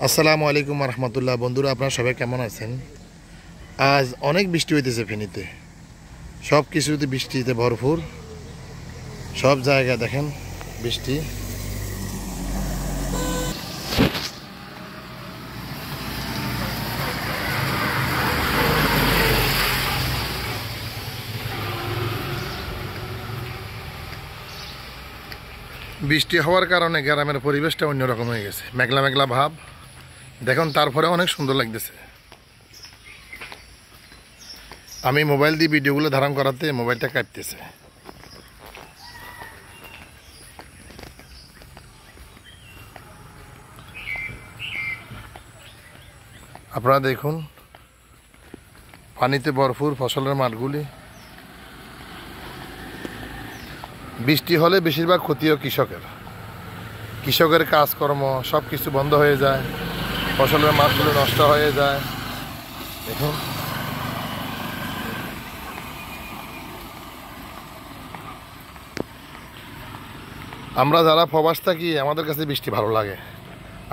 আসসালামু আলাইকুম রহমতুল্লাহ। বন্ধুরা, আপনারা সবাই কেমন আছেন? আজ অনেক বৃষ্টি হইতেছে ফেনীতে, সব কিছুতে বৃষ্টিতে ভরপুর, সব জায়গায় দেখেন বৃষ্টি। বৃষ্টি হওয়ার কারণে গ্রামের পরিবেশটা অন্যরকম হয়ে গেছে, মেঘলা মেঘলা ভাব। দেখুন, তারপরে অনেক সুন্দর লাগতেছে। আমি মোবাইল দিয়ে ভিডিওগুলো ধারণ করাতে মোবাইলটা কাটতেছে। আপনারা দেখুন, পানিতে ভরপুর ফসলের মাঠগুলি। বৃষ্টি হলে বেশিরভাগ ক্ষতিও কৃষকের কাজকর্ম সব কিছু বন্ধ হয়ে যায়, ফসলের মাঠগুলো নষ্ট হয়ে যায়। দেখুন, আমরা যারা প্রবাস থাকি আমাদের কাছে বৃষ্টি ভালো লাগে।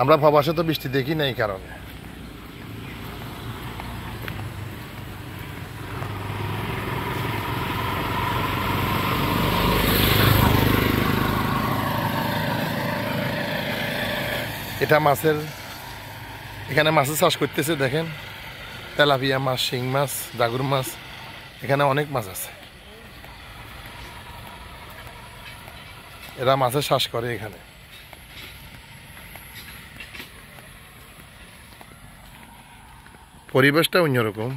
আমরা প্রবাসে তো বৃষ্টি দেখি না, এই কারণে। এটা এখানে মাছের চাষ করতেছে। দেখেন, তেলাপিয়া মাছ, শিং মাছ, জাগুর মাছ, এখানে অনেক মাছ আছে। এরা মাছের চাষ করে এখানে। পরিবেশটা অন্যরকম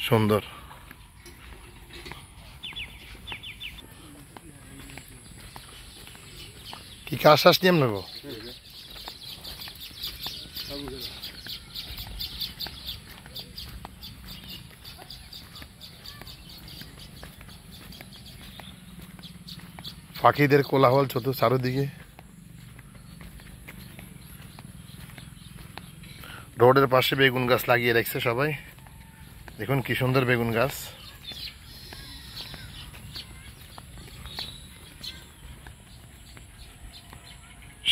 সুন্দর। কি কাজ শ্বাস নিয়ম নেব? পাখিদের কোলাহল চারদিকে। রোডের পাশে বেগুন গাছ লাগিয়ে রাখছে সবাই। দেখুন কি সুন্দর বেগুন গাছ।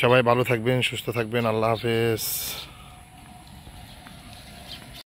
সবাই ভালো থাকবেন, সুস্থ থাকবেন। আল্লাহ হাফেজ।